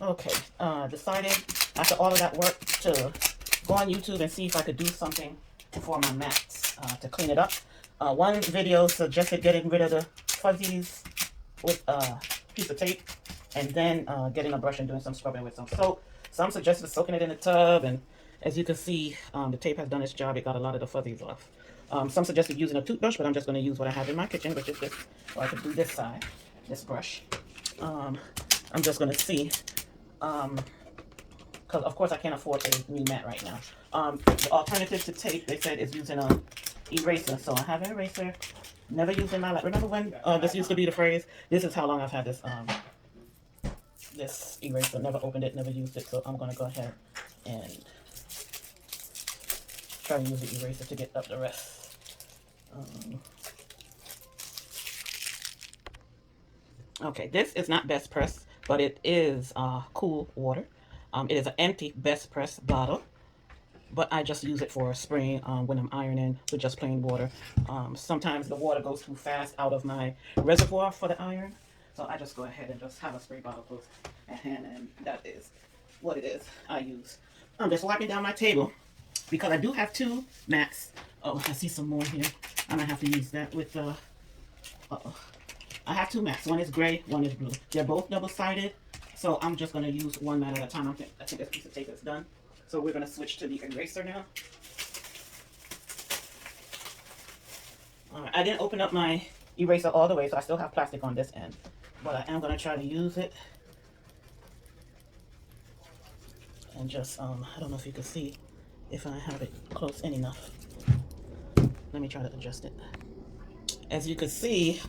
Okay, decided after all of that work to go on YouTube and see if I could do something for my mats to clean it up. One video suggested getting rid of the fuzzies with a piece of tape and then getting a brush and doing some scrubbing with some soap. Some suggested soaking it in the tub, and as you can see, the tape has done its job. It got a lot of the fuzzies off. Some suggested using a toothbrush, but I'm just going to use what I have in my kitchen, which is this, or I could do this side, this brush. I'm just going to see, because of course I can't afford a new mat right now. The alternative to tape, they said, is using a eraser. So I have an eraser, never used in my life. Remember when this used to be the phrase? This is how long I've had this this eraser. Never opened it, never used it. So I'm going to go ahead and try to use the eraser to get up the rest. Okay, this is not best press, but it is cool water. It is an empty best press bottle, but I just use it for spraying when I'm ironing with just plain water. Sometimes the water goes too fast out of my reservoir for the iron, so I just go ahead and just have a spray bottle close at hand, and that is what it is I use. I'm just wiping down my table because I do have two mats. Oh, I see some more here. I might have to use that with the... I have two mats. One is gray, one is blue. They're both double-sided, so I'm just going to use one mat at a time. I think this piece of tape is done. So we're going to switch to the eraser now. All right, I didn't open up my eraser all the way, so I still have plastic on this end. But I am going to try to use it. And just, I don't know if you can see if I have it close in enough. Let me try to adjust it. As you can see,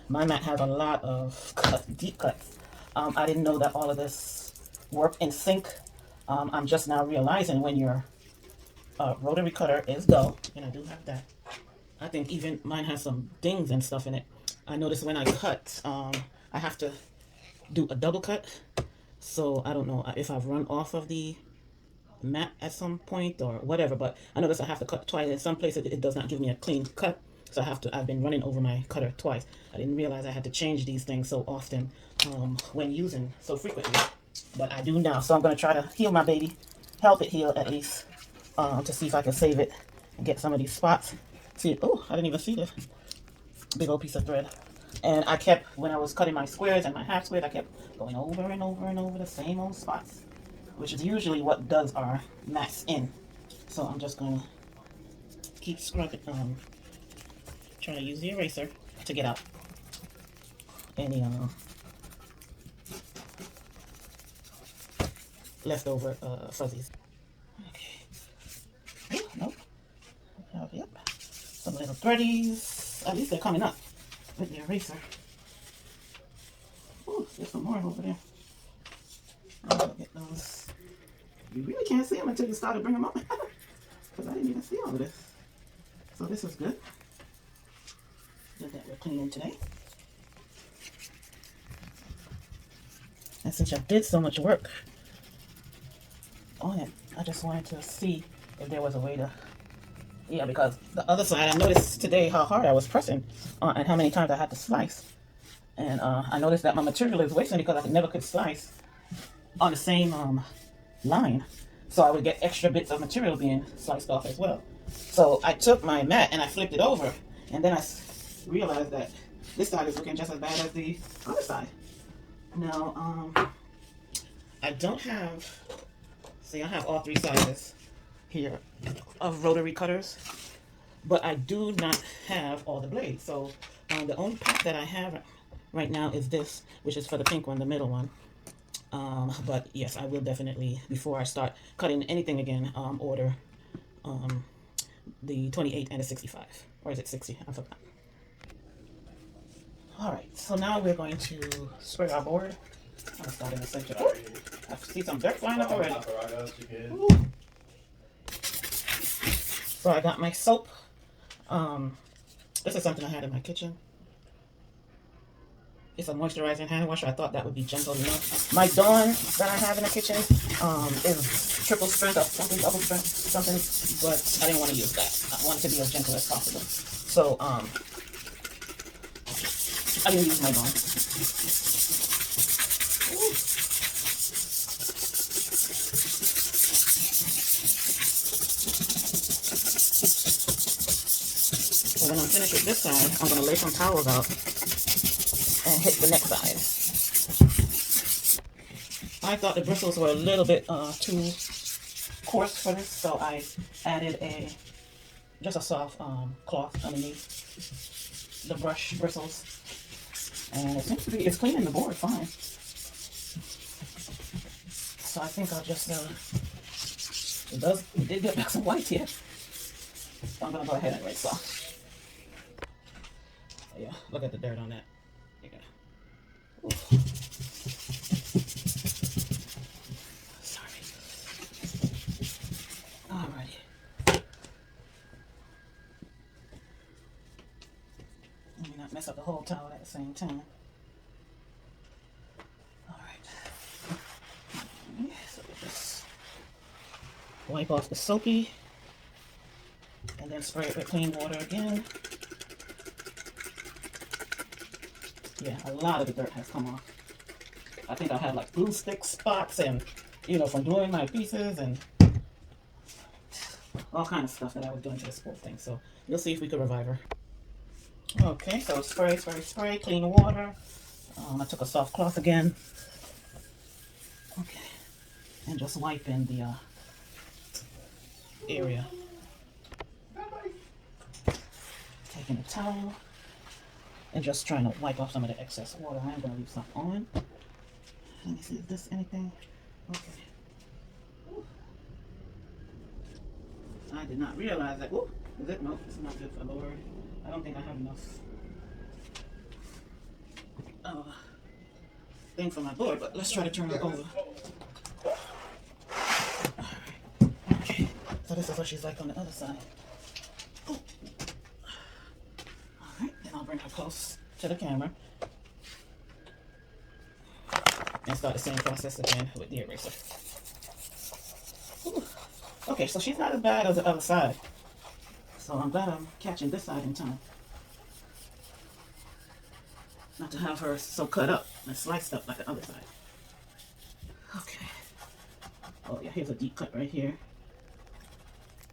my mat has a lot of deep cuts. I didn't know that all of this worked in sync. I'm just now realizing when your rotary cutter is dull, and I do have that. I think even mine has some dings and stuff in it. I noticed when I cut, I have to do a double cut. So I don't know if I've run off of the mat at some point or whatever, but I notice I have to cut twice. In some places it does not give me a clean cut, so I've been running over my cutter twice. I didn't realize I had to change these things so often when using so frequently, but I do now. So I'm going to try to heal my baby, help it heal at least, to see if I can save it and get some of these spots. See, oh, I didn't even see this big old piece of thread. And I kept, when I was cutting my squares and my half squares, I kept going over and over and over the same old spots, which is usually what does our mats in. So I'm just going to keep scrubbing, trying to use the eraser to get out any leftover fuzzies. Okay. Ooh, nope. Yep. Some little threadies. At least they're coming up with the eraser. Ooh, there's some more over there. I'm gonna get those. You really can't see them until you start to bring them up. Because I didn't even see all of this. So this is good. Good that we're cleaning today. And since I did so much work on it, I just wanted to see if there was a way to... Yeah, because the other side, I noticed today how hard I was pressing and how many times I had to slice. And I noticed that my material is wasting because I never could slice on the same line. So I would get extra bits of material being sliced off as well. So I took my mat and I flipped it over, and then I realized that this side is looking just as bad as the other side. Now, I don't have, see, I have all three sizes here of rotary cutters, but I do not have all the blades. So the only pack that I have right now is this, which is for the pink one, the middle one. But yes, I will definitely, before I start cutting anything again, order the 28 and the 65. Or is it 60? I forgot. Alright, so now we're going to spray our board. I'm going to start in the center. Ooh, I see some dirt flying up already. Ooh. So I got my soap. This is something I had in my kitchen. It's a moisturizing hand washer. I thought that would be gentle enough. My Dawn that I have in the kitchen is triple strength or something, double strength, something, but I didn't want to use that. I wanted to be as gentle as possible. So I didn't use my Dawn. So when I'm finished with this side, I'm going to lay some towels out and hit the next side. I thought the bristles were a little bit too coarse for this, so I added just a soft cloth underneath the brush bristles, and it seems to be, it's cleaning the board fine. So I think I'll just it did get back some white here, so I'm gonna go ahead and rinse off. Yeah, look at the dirt on that. Yeah. Sorry. Alrighty. Let me not mess up the whole towel at the same time. Alright. So we'll just wipe off the soapy and then spray it with clean water again. Yeah, a lot of the dirt has come off. I think I had like glue stick spots and, you know, from doing my pieces and all kind of stuff that I was doing to this whole thing. So we'll see if we can revive her. Okay, so spray, spray, spray, clean water. I took a soft cloth again. Okay, and just wipe in the area. Taking a towel and just trying to wipe off some of the excess water. I am going to leave some on. Let me see, is this anything? Okay. I did not realize that. Ooh, is it? No, it's not good for Lord. I don't think I have enough thing for my board, but let's try to turn it over. Okay, so this is what she's like on the other side. Ooh. Alright, then I'll bring her close to the camera and start the same process again with the eraser. Ooh. Okay, so she's not as bad as the other side. So I'm glad I'm catching this side in time. Not to have her so cut up and sliced up like the other side. Okay. Oh yeah, here's a deep cut right here.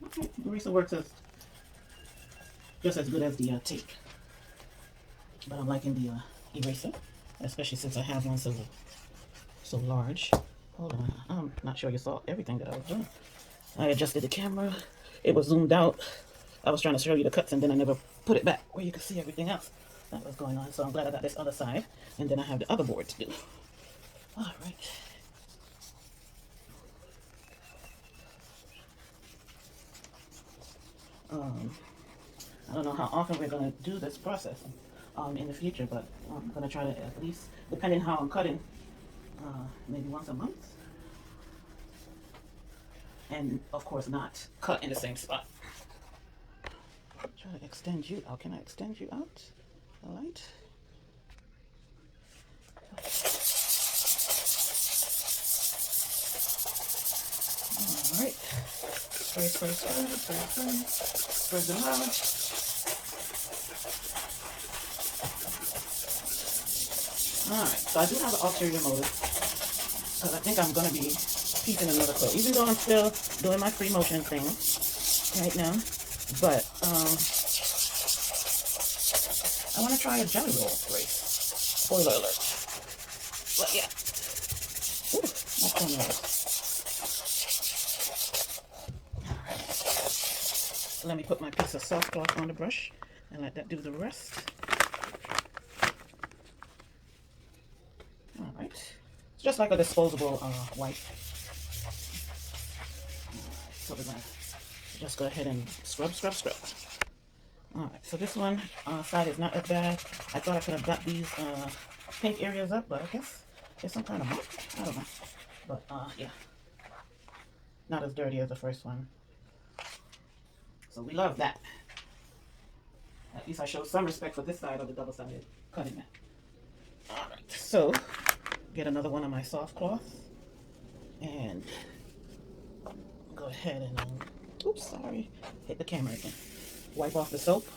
Okay, eraser works just as good as the tape. But I'm liking the eraser, especially since I have one so large. Hold on, I'm not sure you saw everything that I was doing. I adjusted the camera. It was zoomed out. I was trying to show you the cuts and then I never put it back where you could see everything else that was going on. So I'm glad I got this other side. And then I have the other board to do. All right. I don't know how often we're going to do this process in the future, but I'm going to try to at least, depending how I'm cutting, maybe once a month. And of course not cut in the same spot. Try to extend you out. Can I extend you out? All right. All right. Spray, spray, spray, spray, spray. Spread them out. All right. So I do have an ulterior motive because I think I'm going to be piecing another quilt, even though I'm still doing my free motion thing right now. But I want to try a jelly roll race. Spoiler alert. But yeah. Ooh, that's so nice. Alright. Let me put my piece of soft cloth on the brush and let that do the rest. Alright. It's just like a disposable wipe. So we're going to just go ahead and scrub, scrub, scrub. Alright, so this one side is not as bad. I thought I could have got these pink areas up, but I guess it's some kind of mark. I don't know. But yeah, not as dirty as the first one. So we love that. At least I showed some respect for this side of the double-sided cutting mat. Alright, so get another one of my soft cloth and go ahead and oops, sorry, hit the camera again. Wipe off the soap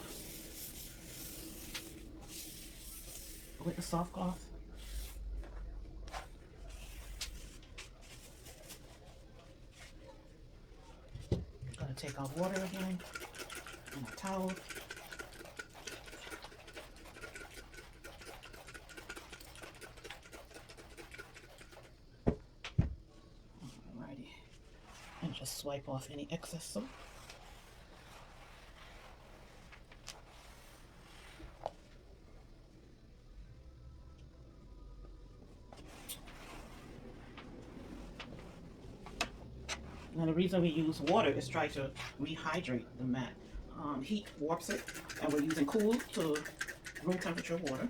with the soft cloth. going to take our water again and a towel. Alrighty. And just swipe off any excess soap. Now the reason we use water is try to rehydrate the mat. Heat warps it, and we're using cool to room temperature water.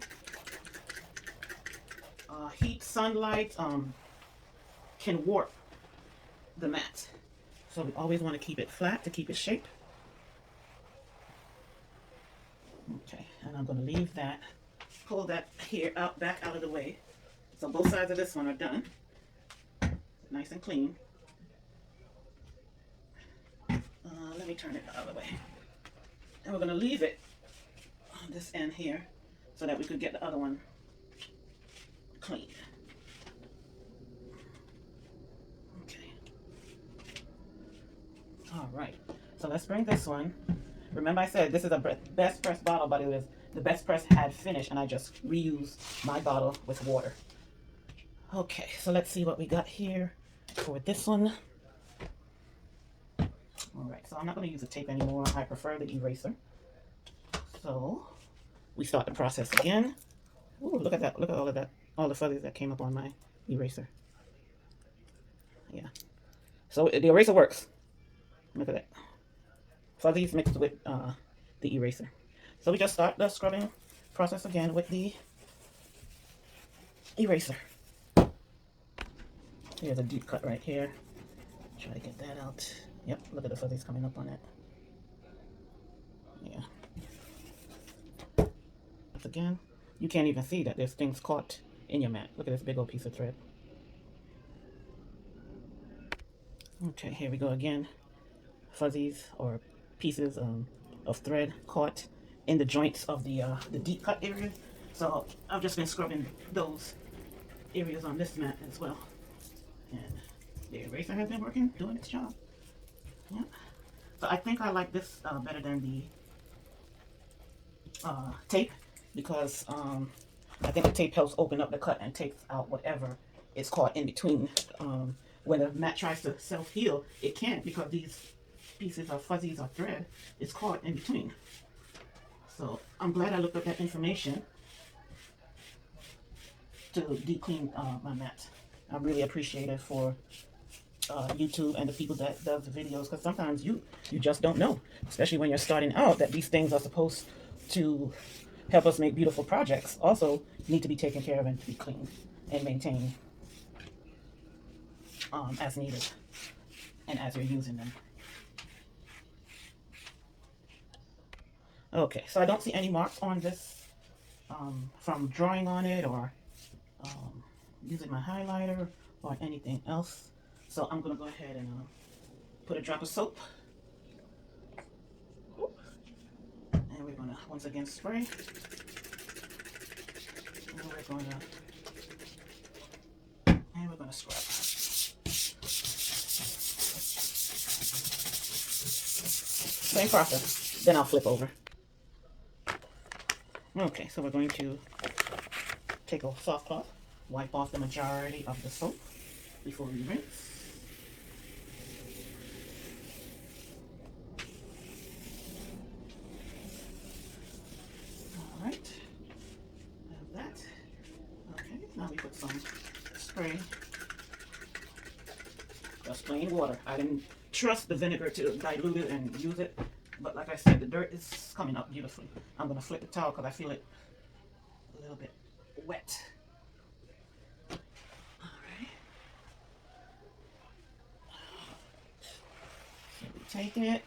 Heat, sunlight can warp the mat. So we always want to keep it flat to keep its shape. Okay, and I'm going to leave that, pull that here out, back out of the way. So both sides of this one are done. Nice and clean. Let me turn it the other way. And we're going to leave it on this end here so that we could get the other one clean. Okay. All right. So let's bring this one. Remember I said this is a best press bottle, but it was the best press had finished, and I just reused my bottle with water. Okay, so let's see what we got here for this one. All right, so I'm not going to use the tape anymore. I prefer the eraser. So we start the process again. Ooh, look at that. Look at all of that. All the fuzzies that came up on my eraser. Yeah. So the eraser works. Look at that. Fuzzies mixed with the eraser. So we just start the scrubbing process again with the eraser. Here's a deep cut right here. Try to get that out. Yep, look at the fuzzies coming up on it. Yeah. Once again, you can't even see that there's things caught in your mat. Look at this big old piece of thread. Okay, here we go again. Fuzzies or pieces of thread caught in the joints of the deep cut area. So I've just been scrubbing those areas on this mat as well. And the eraser has been working, doing its job. Yeah. So I think I like this better than the tape, because I think the tape helps open up the cut and takes out whatever is caught in between. When the mat tries to self-heal, it can't, because these pieces of fuzzies or thread is caught in between. So I'm glad I looked up that information to deep clean my mat. I'm really appreciative for YouTube and the people that does the videos, because sometimes you just don't know, especially when you're starting out, that these things are supposed to help us make beautiful projects. Also need to be taken care of and to be cleaned and maintained as needed and as you're using them. Okay, so I don't see any marks on this from drawing on it or using my highlighter or anything else. So I'm going to go ahead and put a drop of soap. And we're going to once again spray. And we're going to scrub. Same process. Then I'll flip over. Okay, so we're going to take a soft cloth, wipe off the majority of the soap before we rinse. All right, have that. Okay, now we put some spray. Just plain water. I didn't trust the vinegar to dilute it and use it, but like I said, the dirt is coming up beautifully. I'm going to flip the towel because I feel it a little bit wet. All right. So we take it.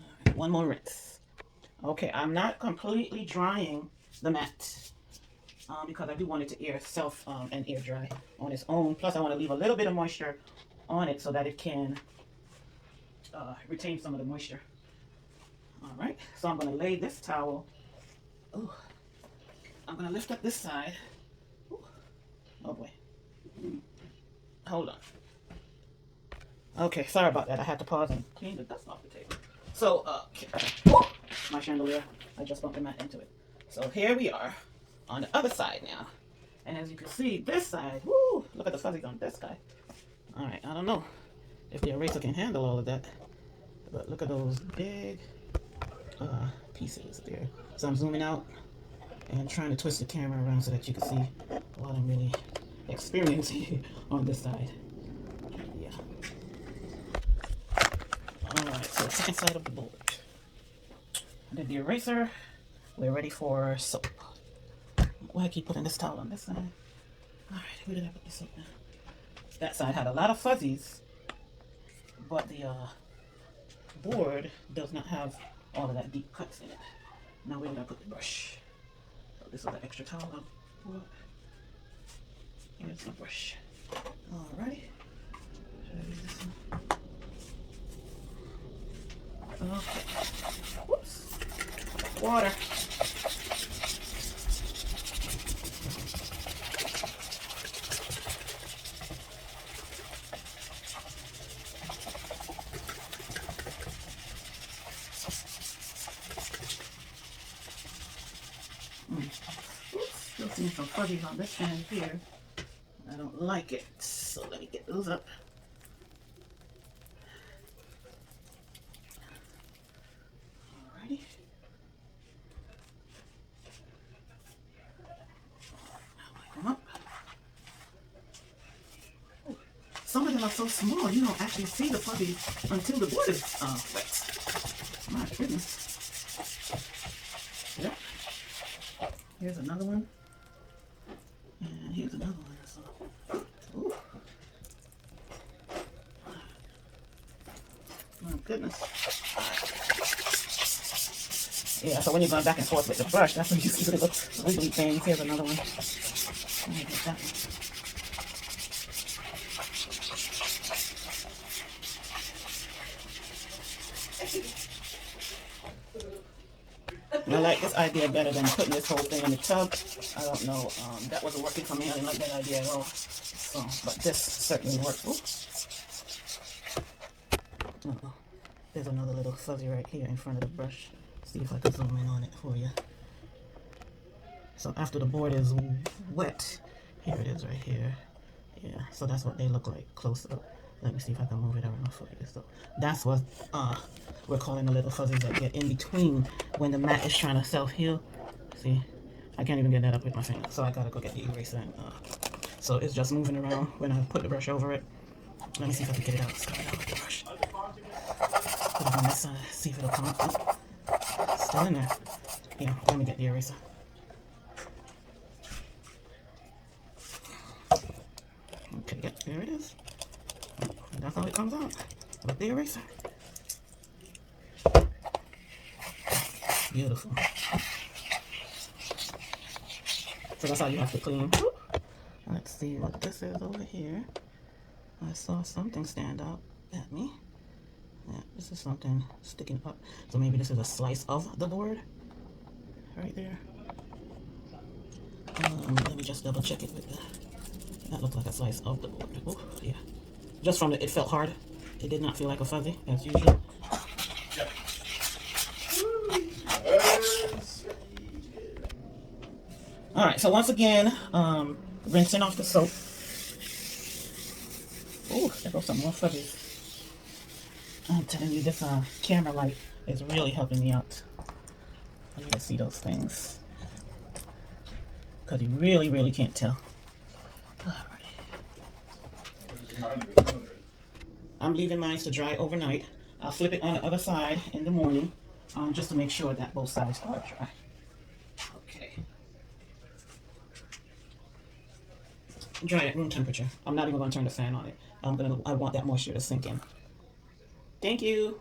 All right, one more rinse. Okay, I'm not completely drying the mat because I do want it to air dry on its own. Plus, I want to leave a little bit of moisture on it so that it can retain some of the moisture. All right, so I'm going to lay this towel I'm gonna lift up this side. Ooh. Oh boy. Hold on. Okay, sorry about that. I had to pause and clean the dust off the table. So, my chandelier, I just bumped the mat into it. So here we are on the other side now. And as you can see, this side, woo, look at the fuzzies on this guy. All right, I don't know if the eraser can handle all of that, but look at those big pieces there. So I'm zooming out and trying to twist the camera around so that you can see what I'm really experiencing on this side. Yeah. All right, so second side of the board. I did the eraser. We're ready for soap. Why I keep putting this towel on this side? All right, where did I put the soap now? That side had a lot of fuzzies, but the board does not have all of that deep cuts in it. Now where did I put the brush? Oh, this is an extra towel. Here's my brush. Alrighty. Should I use this one? Okay. Whoops. Water. Still seeing some fuzzies on this end here. I don't like it, so let me get those up. Alrighty. Now wipe them up. Some of them are so small you don't actually see the fuzzies until the board is wet. My goodness. Yep. Here's another one. And here's another one. So, ooh. My goodness. Yeah, so when you're going back and forth with the brush, that's when you see the little wiggly things. Here's another one. Let me get that one. I like this idea better than putting this whole thing in the tub. I don't know. That wasn't working for me. I didn't like that idea at all. So, but this certainly works. Uh-oh. There's another little fuzzy right here in front of the brush. See if I can zoom in on it for you. So after the board is wet, here it is right here. Yeah, so that's what they look like close up. Let me see if I can move it around for you. So that's what we're calling the little fuzzies that get in between when the mat is trying to self-heal. See, I can't even get that up with my finger, so I gotta go get the eraser. And, so it's just moving around when I put the brush over it. Let me see if I can get it out. Start it out with the brush. Put it on this side, see if it'll come up. Still in there. Yeah, let me get the eraser. Okay, yeah, there it is. And that's how it comes out with the eraser. Beautiful. So that's how you have to clean. Let's see what this is over here. I saw something stand out at me. Yeah, this is something sticking up. So maybe this is a slice of the board right there. Let me just double check it with that looked like a slice of the board. Oh, yeah. Just from it felt hard. It did not feel like a fuzzy, as usual. Alright, so once again, rinsing off the soap. Oh, there goes some more fuzzies. I'm telling you, this camera light is really helping me out. You can see those things. Because you really, really can't tell. Alright. I'm leaving mine to dry overnight. I'll flip it on the other side in the morning, just to make sure that both sides are dry. Okay. Dry at room temperature. I'm not even going to turn the fan on it. I want that moisture to sink in. Thank you.